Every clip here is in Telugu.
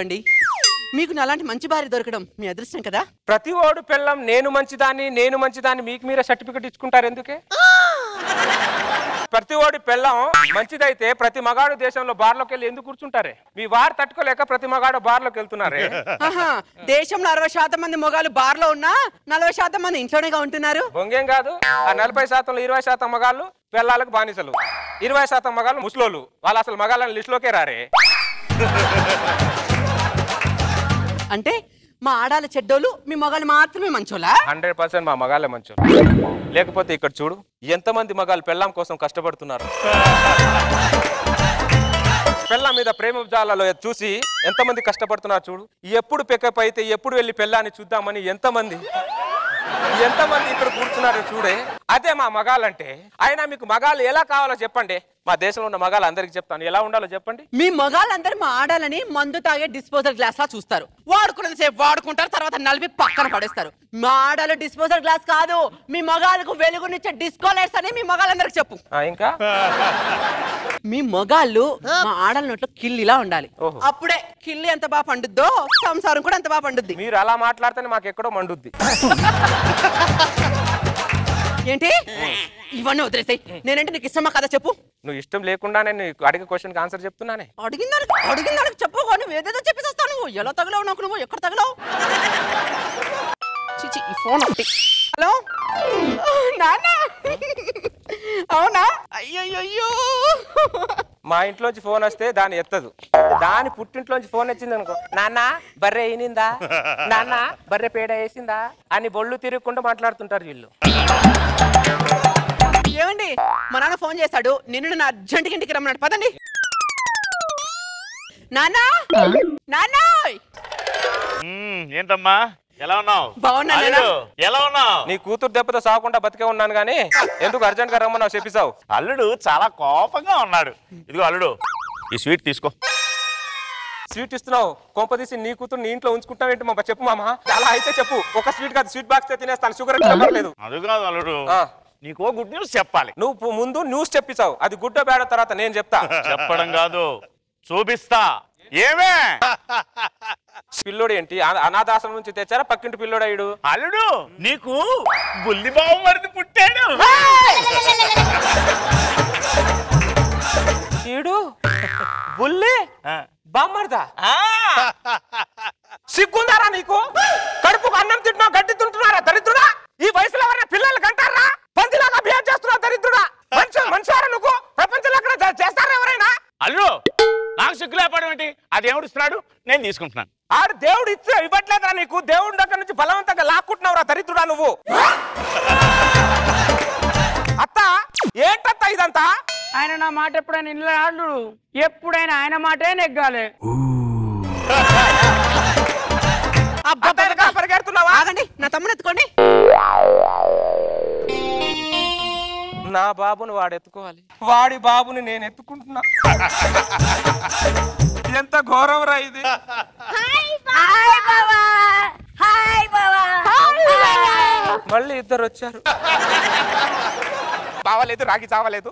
ఏవండి మీకు నాలాంటి మంచి భార్య దొరకడం మీ అదృష్టం కదా. ప్రతి ఓడు పెళ్ళం నేను మంచిదాన్ని మీకు మీరే సర్టిఫికెట్ ఇచ్చుకుంటారు ఎందుకే? ప్రతి ఓడి పెళ్ళం మంచిదైతే ప్రతి మగాడు దేశంలో బార్లోకి వెళ్ళి ఎందుకు కూర్చుంటారే? మీ వారు తట్టుకోలేక ప్రతి మగాడు బార్లోకి వెళ్తున్నారే. దేశంలో 60% మంది మొగాలు బార్లో ఉన్నా 40% మంది ఇంట్లోనేగా ఉంటున్నారు. బొంగేం కాదు, ఆ 40%లో 20% మగాళ్ళు పెళ్ళాలకు బానిసలు, 20% మగాళ్ళు ముసలోళ్ళు. వాళ్ళు అసలు మగాళ్ళని లిస్టులోకే రారే. అంటే మా ఆడాల చెడ్డోళ్ళు, మీ మగాళ్ళు మాత్రమే మంచోళ్ళా? 100% మా మగాళ్ళే మంచోళ్ళు. లేకపోతే ఇక్కడ చూడు ఎంతమంది మగాళ్ళు పెళ్ళాం కోసం కష్టపడుతున్నారు. పెళ్ళాం మీద ప్రేమ జాలలో చూసి ఎంతమంది కష్టపడుతున్నారు చూడు. ఎప్పుడు పికప్ అయితే ఎప్పుడు వెళ్ళి పెళ్ళాన్ని చూద్దామని ఎంతమంది ఇక్కడ కూర్చున్నారు చూడే. అదే మా మగాళ్ళంటే. అయినా మీకు మగాళ్ళు ఎలా కావాలో చెప్పండి. మా దేశంలో ఉన్న మగాళ్ళు అందరికి చెప్తాను ఎలా ఉండాలో చెప్పండి. మీ మగాళ్ళందరూ మా ఆడాలని మందు తాగే డిస్పోజల్ గ్లాస్ లా చూస్తారు. వాడుకున్నది సేపు వాడుకుంటారు, తర్వాత నలిపి పక్కన పడేస్తారు. మా ఆడాలు డిస్పోజల్ గ్లాస్ కాదు, మీ మగాళ్ళకు వెలుగునిచ్చే డిస్కో లైట్స్ అని మీ మగాళ్ళందరికి చెప్పు. ఇంకా మీ మగాళ్ళు మా ఆడల నోట్లో కిల్లిలా ఉండాలి. అప్పుడే కిల్లి ఎంత బాగా పండుద్దో సంసారం కూడా ఎంత బాగా పండుద్ది. మీరు అలా మాట్లాడితేనే మాకు ఎక్కడో మండుద్ది. ఏంటి ఇవన్నీ వదిలేసాయి. నేనంటే నీకు ఇష్టమా కదా చెప్పు. నువ్వు ఇష్టం లేకుండానే నీకు అడిగే క్వశ్చన్ ఆన్సర్ చెప్తున్నానే. అడిగిందానికి చెప్పు. నువ్వు ఏదేదో చెప్పేస్తాను. నువ్వు ఎలా తగలవు నాకు, నువ్వు ఎక్కడ తగలవు? చిచి ఈ ఫోన్ ఒకటి. హలో నాన్న, అవునా? అయ్యయ్యో, మా ఇంట్లోంచి ఫోన్ వస్తే దాన్ని ఎత్తదు. దాని పుట్టింట్లోంచి ఫోన్ వచ్చింది అనుకో, నాన్న బర్రె అయినిందా, నాన్న బర్రె పేడ వేసిందా అని బొళ్ళు తిరగకుండా మాట్లాడుతుంటారు వీళ్ళు. ఏమండి మా నాన్న ఫోన్ చేశాడు, నిన్ను నా అర్జెంట్గా ఇంటికి రమ్మన్నాడు, పదండి. నాన్నా నాన్నా. ఏంటమ్మా ఎలా ఉన్నావు? బాగున్నా. ఎలా ఉన్నావు? నీ కూతురు దెబ్బతో సాగకుండా బతికే ఉన్నాను గానీ ఎందుకు అర్జెంట్ గా రమ్మన్నావు చెప్పిసావు. అల్లుడు చాలా కోపంగా ఉన్నాడు. ఇదిగో అల్లుడు ఈ స్వీట్ తీసుకో. స్వీట్ ఇస్తున్నావు, కొంపదీసి నీ కూతురు నీ ఇంట్లో ఉంచుకుంటావు ఏంటి మా? చెప్పు మామ. అలా అయితే చెప్పు. ఒక స్వీట్ కాదు, స్వీట్ బాక్స్ తినేస్తాను, షుగర్ లేదు. అది కాదు అల్లుడు, నీకో గుడ్ న్యూస్ చెప్పాలి. నువ్వు ముందు న్యూస్ చెప్పిసావు, అది గుడ్డ బేడ తర్వాత నేను చెప్తా. చెప్పడం కాదు చూపిస్తా. ఏమే పిల్లోడు ఏంటి అనాథాశ్రమం నుంచి తెచ్చారా? పక్కింటి పిల్లోడు అయ్యుడు. అల్లుడు నీకు బుల్లి బావ మరిది పుట్టాడు. ఈడు బుల్లి బామ్మర్దా? సిగ్గుందారా నీకు? కడుపుకు అన్నం తింటున్నా గడ్డి తింటున్నారా దరిద్రుడా? ఈ వయసులో ఎవరైనా పిల్లలు కంటారా? పందిలాగా బిహేవ్ చేస్తున్నావు దరిద్రుడా. మనిషివారా నువ్వు? ప్రపంచంలో ఎక్కడ చేస్తారా ఎవరైనా? అల్లుడు నాకు సిగ్గు లేపడం ఏంటి? అది దేవుడు ఇస్తున్నాడు, నేను తీసుకుంటున్నాను. ఆడు దేవుడు ఇవ్వట్లేదురా నీకు. దేవుడి దగ్గర నుంచి బలవంతంగా లాక్కుంటున్నావురా దరిద్రుడా నువ్వు. అత్త ఏంటత్త ఇదంతా? ఆయన నా మాట ఎప్పుడైనా ఇల్లు అల్లుడు, ఎప్పుడైనా ఆయన మాటే నెగ్గాలి. పరిగెడుతున్నావా? ఆగండి, నా తమ్ముడు ఎత్తుకోండి. నా బాబుని వాడు ఎత్తుకోవాలి, వాడి బాబుని నేను ఎత్తుకుంటున్నా. ఎంత ఘోరం రా ఇది. మళ్ళీ ఇద్దరు వచ్చారు. బావలేదు రాగి చావలేదు.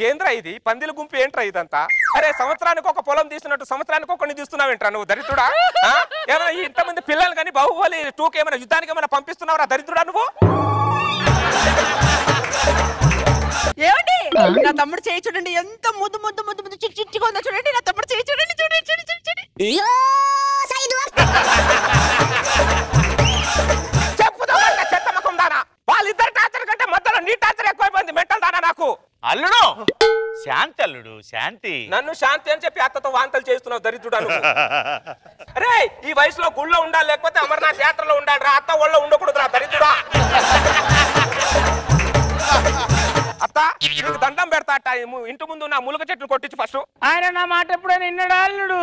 ఏంద్రా ఇది? పందిల గుంపు ఏంట్రా ఇదంతా? అరే సంవత్సరానికి ఒక పొలం తీస్తున్నట్టు సంవత్సరానికి ఒకరిని తీస్తున్నావేంట్రా నువ్వు దరిద్రుడా? ఏమైనా ఇంతమంది పిల్లలు కానీ బాహుబలి 2కి ఏమైనా యుద్ధానికి ఏమైనా పంపిస్తున్నావురా దరిద్రుడా నువ్వు? ఏమండి నా తమ్ముడు చేయి చూడండి, ఎంత ముద్దు ముద్దు ముద్దు ముద్దు చిక్కు చిక్కుగా ఉందో చూడండి. నా తమ్ముడు చేయి చూడండి, చూడండి చూడండి చూడండి. చెప్పుదామంటే చెత్త ముఖం దానా? వాళ్ళిద్దరు టార్చర్ కంటే మధ్యలో నీ టార్చర్ ఎక్కువైపోయింది. మెంటల్ దానా నాకు? అల్లుడు శాంతి, అల్లుడు శాంతి. నన్ను శాంతి అని చెప్పి అత్తతో వాంతలు చేస్తున్నావు దరిద్రుడా నువ్వు. అరే ఈ వయసులో గుళ్ళో ఉండాలి, లేకపోతే అమర్నాథ్ యాత్రలో ఉండాలి రా. అత్త ఒళ్ళో ఉండకూడదురా దరిద్రుడా. అత్త నీకు దండం పెడతా. ఇంటి ముందు నా ములుగ చెట్లు కొట్టించి ఫస్ట్. ఆయన నా మాట ఎప్పుడైనా విన్నాడు అల్లుడు?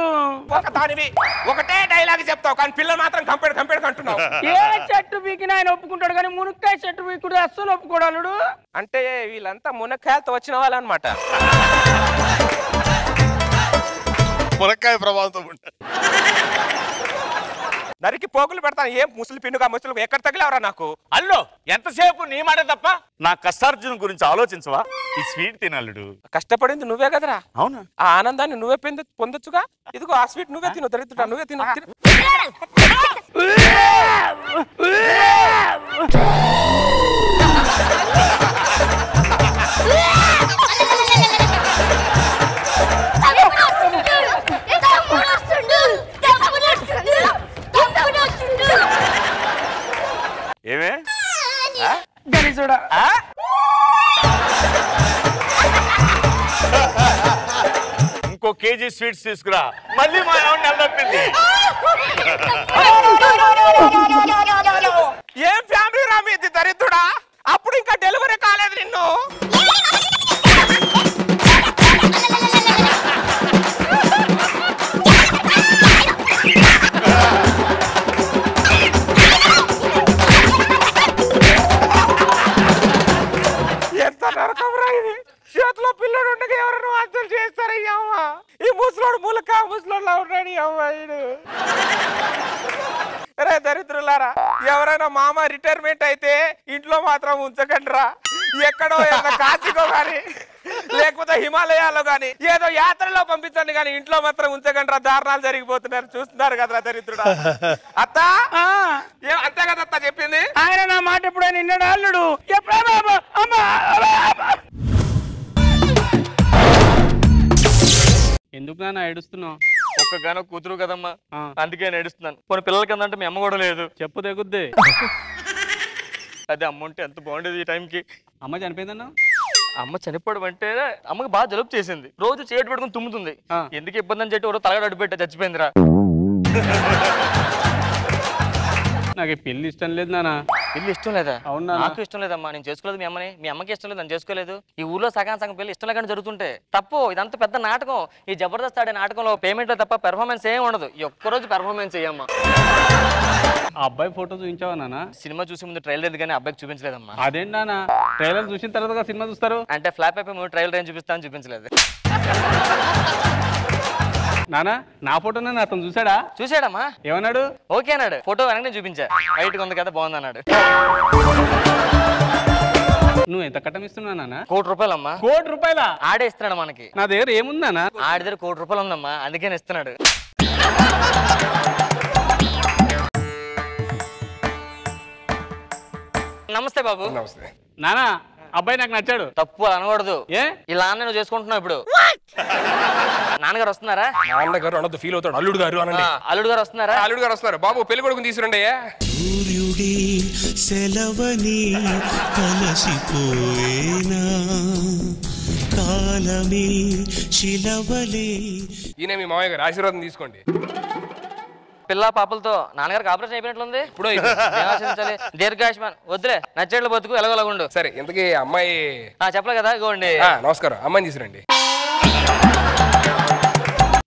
ఒక దానివి ఒకటే డైలాగ్ చెప్తావు కానీ పిల్లలు మాత్రం కంపేడు అంటున్నావు. ఏ చెట్టు పీకిన ఆయన ఒప్పుకుంటాడు కానీ మునక్కాయ చెట్టు పీకుడు అస్సలు ఒప్పుకోడు అల్లుడు. అంటే వీళ్ళంతా మునక్కాయలతో వచ్చిన వాళ్ళు అనమాట. మునక్కాయ ప్రభావంతో నరికి పోగులు పెడతాను. ఏం ముసలి పిన్నుగా ముసలి ఎక్కడ తగిలేవరా నాకు? అల్లు ఎంతసేపు నీ మాట తప్ప నా కష్టార్జున గురించి ఆలోచించవా? ఈ స్వీట్ తినల్లుడు. కష్టపడింది నువ్వే కదరా. అవునా? ఆ ఆనందాన్ని నువ్వే పొందొచ్చుగా. ఇదిగో ఆ స్వీట్ నువ్వే తిను దరిద్రుడా, నువ్వే తిను. ఏమే గలీజుడా. ఇంకో కేజీ స్వీట్స్ తీసుకురా. మళ్ళీ మా ఆవిడ నెలదప్పింది. ఏం ఫ్యామిలీ రా మీది దరిద్రుడా? అప్పుడు ఇంకా డెలివరీ కాలేదు నిన్ను. ఎంత నరకం రా ఇది. చేతిలో పిల్లడు ఉండగా ఎవరైనా వాంతులు చేస్తారా? అమ్మ ఈ ముసలోడు మూలక ముసలోడులా ఉన్నాడు అమ్మాయిడు. రే దరిద్రులారా, ఎవరైనా మామ రిటైర్మెంట్ అయితే ఇంట్లో మాత్రం ఉంచకండిరా. ఎక్కడో ఏదో కాశీకో గాని లేకపోతే హిమాలయాల్లో గాని ఏదో యాత్రలో పంపించండి కానీ ఇంట్లో మాత్రం ఉంచకండిరా. దారుణాలు జరిగిపోతున్నారు, చూస్తున్నారు కదరా దరిద్రుడా. అత్త అంతే కదా అత్త చెప్పింది. ఆయన నా మాట ఎప్పుడైనా నిన్నాడు అల్లుడు. ఎందుకు నాన్న ఏడుస్తున్నావు? ఒక్కగానో కూతురు కదమ్మా, అందుకే ఏడుస్తున్నాను. కొన్ని పిల్లలకి అంటే మీ అమ్మ కూడా లేదు. చెప్పు తెగుద్ది. అదే అమ్మ ఉంటే ఎంత బాగుండేది ఈ టైంకి. అమ్మ చనిపోయిందన్నా? అమ్మ చనిపోవడం అంటే అమ్మకి బాగా జలుబు చేసింది. రోజు చేటు పెట్టుకుని తుమ్ముతుంది. ఎందుకు ఇబ్బంది అని చెప్పి ఎవరో తలగడ అడ్డు పెట్టా చచ్చిపోయిందిరా. నాకు పెళ్లి ఇష్టం లేదు నాన్న. పెళ్లి ఇష్టం లేదా? అవునా? నాకు ఇష్టం లేదమ్మా. నేను చేసుకోలేదు మీ అమ్మని, మీ అమ్మకి ఇష్టం లేదు, నేను చేసుకోలేదు. ఈ ఊర్లో సగం పెళ్లి ఇష్టం లేకుండా జరుగుతుంటే తప్పు. ఇదంతా పెద్ద నాటకం. ఈ జబర్దస్త్ ఆడే నాటకంలో పేమెంట్ తప్ప పెర్ఫార్మెన్స్ ఏం ఉండదు. ఈ ఒక్కరోజు పెర్ఫార్మెన్స్ చేయమ్మా. ఆ అబ్బాయి ఫోటో చూపించావా నాన్న? సినిమా చూసి ముందు ట్రైలర్ ఉంది కానీ అబ్బాయికి చూపించలేదమ్మా. అదేంటి నాన్న, ట్రైలర్ చూసిన తర్వాత సినిమా చూస్తారు అంటే ఫ్లాప్ అయిపోయి ముందు ట్రైలర్ ఏం చూపిస్తాను చూపించలేదు. నానా నా ఫోటోనే అతను చూసాడా? చూసాడమ్మా. ఏమన్నాడు? ఓకే అన్నాడు. ఫోటో వెనకనే చూపించా. వైట్ గా ఉంది కదా, బాగుంది అన్నాడు. నువ్వు ఎంత కట్టం ఇస్తున్నావు నాన్న? ₹1 కోటి అమ్మా. ₹1 కోటి? ఆడే ఇస్తున్నాడు మనకి. నా దగ్గర ఏముందన్నా? ఆడి దగ్గర ₹1 కోటి ఉందమ్మా, అందుకని ఇస్తున్నాడు. నమస్తే బాబు. నమస్తే నానా, అబ్బాయి నాకు నచ్చాడు. తప్పు అనకూడదు. ఏ ఇలా నువ్వు చేసుకుంటున్నావు ఇప్పుడు. నాన్నగారు వస్తున్నారా? నాన్నగారు అనొద్దు, ఫీల్ అవుతాడు. అల్లుడు గారు అనండి. అల్లుడు గారు వస్తున్నారా? అల్లుడు గారు వస్తున్నారు. బాబు పెళ్లి కొడుకుని తీసుకురండి. సూర్యుడి సెలవని కలసిపోయేనా కాలమే శిలవలే. ఈయన మీ మామయ్య గారు, ఆశీర్వాదం తీసుకోండి. పిల్ల పాపలతో నాన్నగారికి ఆపరేషన్ అయిపోయినట్లుంది. ఇప్పుడు ఆశించాలి. దీర్ఘాయుష్మాన్. వద్దులే, నచ్చేట్లు బతుకు, ఎలాగోలాగుండు. సరే, ఇంతకీ అమ్మాయి చెప్పలే కదా, ఇగోండి. నమస్కారం. అమ్మాయిని తీసుకురండి.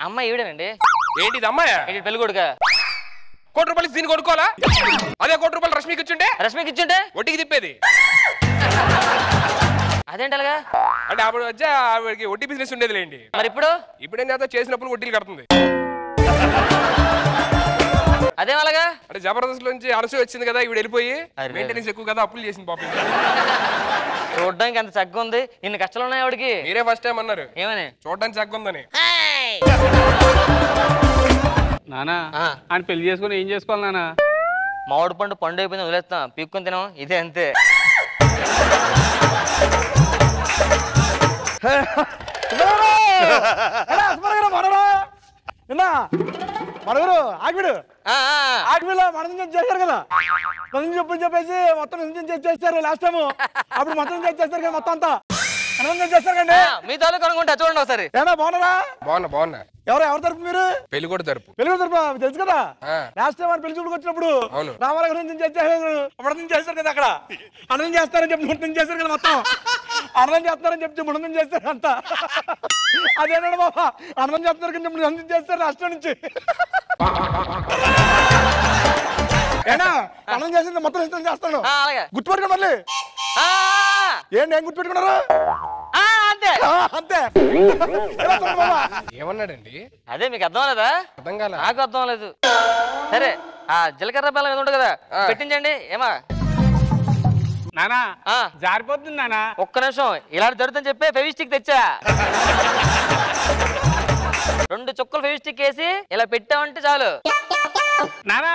అమ్మాయి ఈవిడేనండి. ఏంటి ఇది అమ్మాయి? పెళ్లి కొడుక. ₹1 దీన్ని కొనుక్కోవాలా? అదే ₹1 రష్మికి ఇచ్చుంటే? రష్మికి ఇచ్చుంటే వడ్డీకి తిప్పేది. అదేంటి అలాగా? అంటే ఆవిడ వచ్చి ఆవిడకి వడ్డీ బిజినెస్ ఉండేది లేండి. మరి ఇప్పుడు ఇప్పుడేం చేస్తా, చేసినప్పుడు వడ్డీలు కడుతుంది. అదేం అలాగా? అంటే జబర్దస్త్ నుంచి అనసూయ వచ్చింది కదా, ఇవి వెళ్ళిపోయి మెయింటెనెన్స్ ఎక్కువ కదా, అప్పులు చేసింది పాపం. చూడడానికి అంత చక్కగా ఉంది, ఇన్ని కష్టాలు ఉన్నాయి ఆవిడకి. మీరే ఫస్ట్ టైం అన్నారు ఏమని? చూడడానికి చక్కగా ఉందని. నానా ఆయన పెళ్లి చేసుకుని ఏం చేసుకోవాలి నానా? మామిడి పండు అయిపోయింది, వదిలేస్తాం, పీక్కొని తినాం, ఇదే అంతే. మనవరు ఆగివిడు ఆగివిలో మనం చేశారు కదా, మనం చెప్పేసి మొత్తం చేస్తారు లాస్ట్ టైం. అప్పుడు మొత్తం చేస్తారు కదా, మొత్తం అంతా చేస్తారు కండి. మీ తాలూకు అనుకుంటా చూడండి ఒకసారి. ఏనా బాగున్నారా? బాగున్నా. ఎవరు తరపు మీరు? పెళ్లి కూడా తరపు. పెళ్లి కూడా తరపు తెలుసు కదా, లాస్ట్ టైం పెళ్లి చూపుకి వచ్చినప్పుడు రామారావు నుంచి చేశారు, అప్పుడు చేశారు కదా, అక్కడ అన్నం చేస్తారని చెప్పి మొత్తం చేశారు కదా, మొత్తం అన్నం చేస్తారని చెప్పి ముందు చేస్తారు అంతా. అదేనాడు బాబా, అన్నం చేస్తారు కానీ ఇప్పుడు అన్నం చేస్తారు రాష్ట్రం నుంచి. ఏనా అన్నం చేసింది మొత్తం ఇష్టం చేస్తాను, గుర్తుపెట్టుకోండి. మళ్ళీ ఏంటి ఏం గుర్తుపెట్టుకున్నారు? అంతే అంతే. ఏమన్నాడండి? అదే మీకు అర్థం లేదా? అర్థం కాలే. నాకు అర్థం లేదు. సరే జీలకర్ర బెల్లం ఏదో ఉంటుంది కదా పెట్టించండి. ఏమా నానా జారిపోతుంది నానా. ఒక్క నిమిషం ఇలా జరుగుతుందని చెప్పి ఫెవిస్టిక్ తెచ్చా. 2 చుక్కలు ఫెవిస్టిక్ వేసి ఇలా పెట్టామంటే చాలు. నానా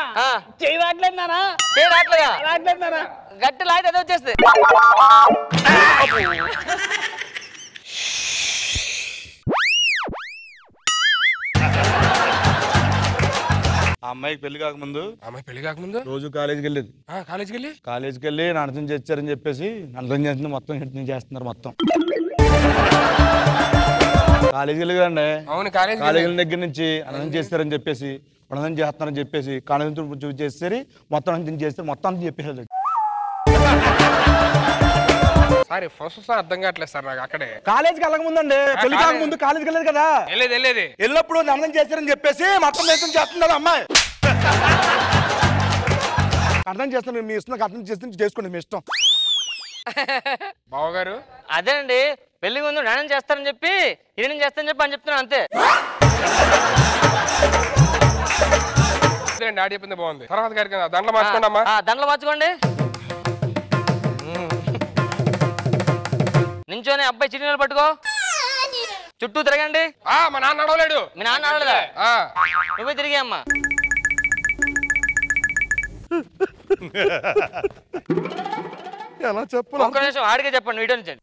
చేయి రావట్లేదు నానా. చేయి రావట్లేదా? రావట్లేదు నానా. గట్టి లాగితే అదే వచ్చేస్తుంది. అమ్మాయికి పెళ్లి కాకముందు రోజు కాలేజీకి వెళ్ళేది. కాలేజీకి వెళ్ళి నడతం చేస్తారని చెప్పేసి నడతం చేస్తుంది మొత్తం హిట్ చేస్తున్నారు మొత్తం. కాలేజీకి వెళ్ళి కదండి. కాలేజీల దగ్గర నుంచి అనంతం చేస్తారని చెప్పేసి అనంతం చేస్తున్నారని చెప్పేసి కాలేజీ చేస్తారు మొత్తం అనంతం చేస్తారు మొత్తం అంతా చెప్పేసారు. అర్థం కావట్లేదు సార్ నాకు. అక్కడే కాలేజీకి వెళ్ళక ముందండి పెళ్లి కాక ముందు కాలేజీకి వెళ్ళేది కదా. వెళ్ళినప్పుడు అనంతం చేస్తారని చెప్పేసి మొత్తం అనంతం చేస్తున్నారు అమ్మాయి. అర్థం చేస్తాను మీ ఇష్టం అర్థం చేస్తే చేసుకోండి మీ ఇష్టం. బావగారు అదేనండి పెళ్లి ముందు నాణ్యం చేస్తారని చెప్పి ఈయన చేస్తారని చెప్పి అని చెప్తున్నాను అంతే. ఆడి చెప్పింది బాగుంది. తర్వాత గారికి దండలు మార్చుకోండి అమ్మా. దండలు మార్చుకోండి. నించోనే అబ్బాయి చిన్న పట్టుకో చుట్టూ తిరగండి. మా నాన్న నడవలేడు. మీ నాన్న నడవలేదా? నువ్వే తిరిగి అమ్మా. ఎలా చెప్పాలి? ఒక్క నిమిషం ఆడికే చెప్పండి వీడియో నుంచి.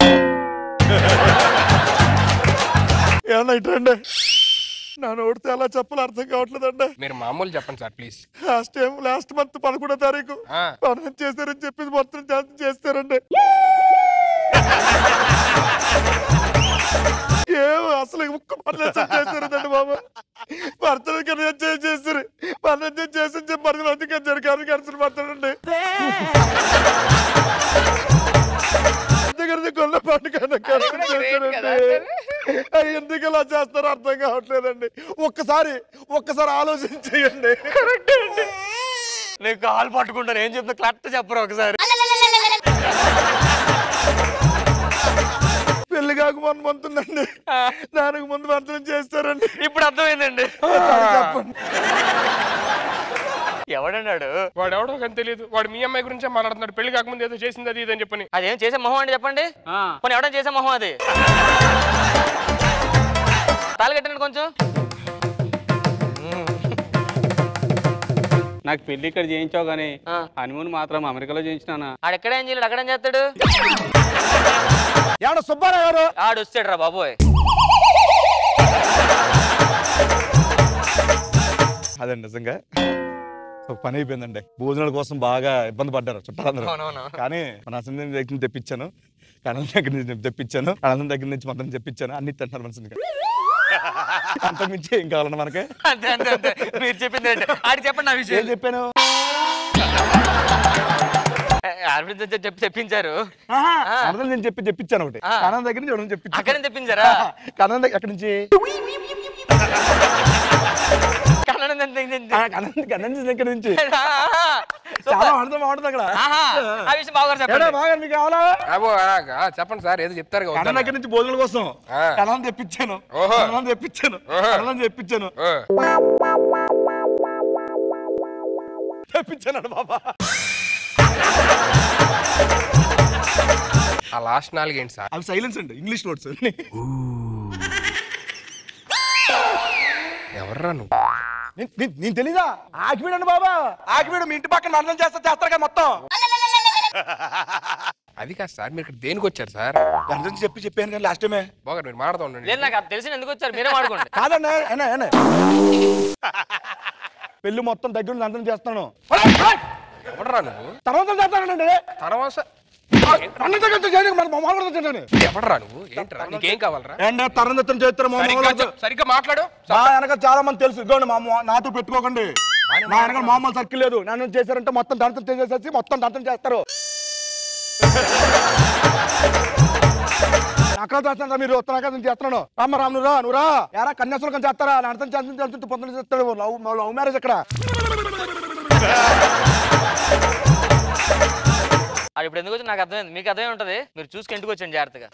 ఏమన్నా ఇటండి నా నోడితే ఎలా చెప్పాలి అర్థం కావట్లేదండి. మీరు మామూలు చెప్పండి సార్ ప్లీజ్. లాస్ట్ మంత్ 11వ తారీఖు పనులు చేశారని చెప్పేసి మొత్తం చేస్తారండి. ఏమో అసలు ఒక్క పనులు చేశారండి బాబు. భర్తలు చేస్తారు పనులు చేసి చెప్పి అందుకే జరిగారు ఖర్చులు పడతాడండి. కొన్న పండుగ ఎందుకు ఇలా చేస్తారో అర్థం కావట్లేదండి. ఒక్కసారి ఆలోచించేయండి. నేను కాలు పట్టుకుంటాను ఏం చెప్తా కరెక్ట్ చెప్పరు ఒకసారి. పెళ్లి కాక మంతుందండి దానికి ముందు భర్తలు చేస్తారండి. ఇప్పుడు అర్థమైందండి. చెప్పండి ఎవడన్నాడు? వాడు ఎవడో కానీ తెలియదు. వాడు మీ అమ్మాయి గురించే మాట్లాడుతున్నాడు. పెళ్లి కాకముందు ఏదో చేసింది అది ఇదని చెప్పని. అదేం చేసే మొహం అండి చెప్పండి. కొన్ని ఎవడని చేసే మొహం అది. తాళి కొంచెం నాకు పెళ్లి ఇక్కడ చేయించావు గానీ హనీమూన్ మాత్రం అమెరికాలో చేయించినా. ఆడెక్కడేం చేయలేడు అక్కడేం చేస్తాడు. ఎవడ సుబ్బారావు గారు ఆడు వచ్చాడు రా బాబోయ్. అదండి నిజంగా ఒక పని అయిపోయిందండి. భోజనాల కోసం బాగా ఇబ్బంది పడ్డారు చుట్టాలందరూ. కానీ అనంతం దగ్గర నుంచి తెప్పించాను, అనంతం దగ్గర నుంచి తెప్పించాను, అనంతం దగ్గర నుంచి మొత్తం తెప్పించాను. అన్ని తింటున్నారు మనసుగా. అంతకుమించి ఏం కావాలన్నా మనకి. మీరు చెప్పింది ఆడి చెప్పండి. నా విషయం ఏం చెప్పాను? చెప్పి తెప్పించారు. అనంతం నేను తెప్పించాను ఒకటి. అనంతం దగ్గర నుంచి చెప్పించాను. అక్కడ తెప్పించారా? అనంతం దగ్గర అక్కడి నుంచి దగ్గర నుంచి చాలా అర్థం అవుతుంది అక్కడ. మీకు కావాలా? చెప్పండి సార్ ఏదో చెప్తారు. అన్నం దగ్గర నుంచి భోజనాల కోసం అన్నం తెప్పించాను. తెప్పించాను బాబా. ఆ లాస్ట్ 4 ఏంటి సార్? అవి సైలెన్స్ అండి, ఇంగ్లీష్ వర్డ్స్. ఎవర్రా నువ్వు? నేను తెలీదా? ఆకివీడండి బాబా. ఆకివీడు మీ ఇంటి పక్కన అర్థం చేస్తారు కదా మొత్తం. అది కాదు సార్, మీరు ఇక్కడ దేనికి వచ్చారు సార్? అర్థం చెప్పాను కానీ లాస్ట్ టైమే. బాగా మీరు మాడతా ఉండండి. లేదు నాకు తెలిసి ఎందుకు వచ్చారు మీరే మాడుకోండి. కాదండి పెళ్లి మొత్తం దగ్గర అర్థం చేస్తాను. ఎవడరా నువ్వు? తర్వాత చేస్తానండి. తర్వాత ఎవడరా నువ్వు? ఏంట్రా నీకేం కావాలరా? తరందత్తం చేస్తారు సరిగ్గా మాట్లాడు. వెనక చాలా మంది తెలుసు. ఇదిగోండి నాతో పెట్టుకోకండి. నా వెనక మామూలు సర్కిల్ లేదు. నన్ను చేశారంటే మొత్తం దంతం చేసేసి మొత్తం దంతం చేస్తారు. అక్కడ చేస్తాను మీరు వస్తున్నాక చేస్తున్నాను. రామ్ నువ్వు రా ఎరా కన్యాసులు చేస్తారా? అర్థం చేస్తుంటే పొద్దున చేస్తాడు. లవ్ మ్యారేజ్ ఇక్కడ. ఇప్పుడు ఎందుకు వచ్చి నాకు అర్థమైంది. మీకు అర్థమై ఉంటది. మీరు చూసుకు ఇంటికి వచ్చాను జాగ్రత్తగా.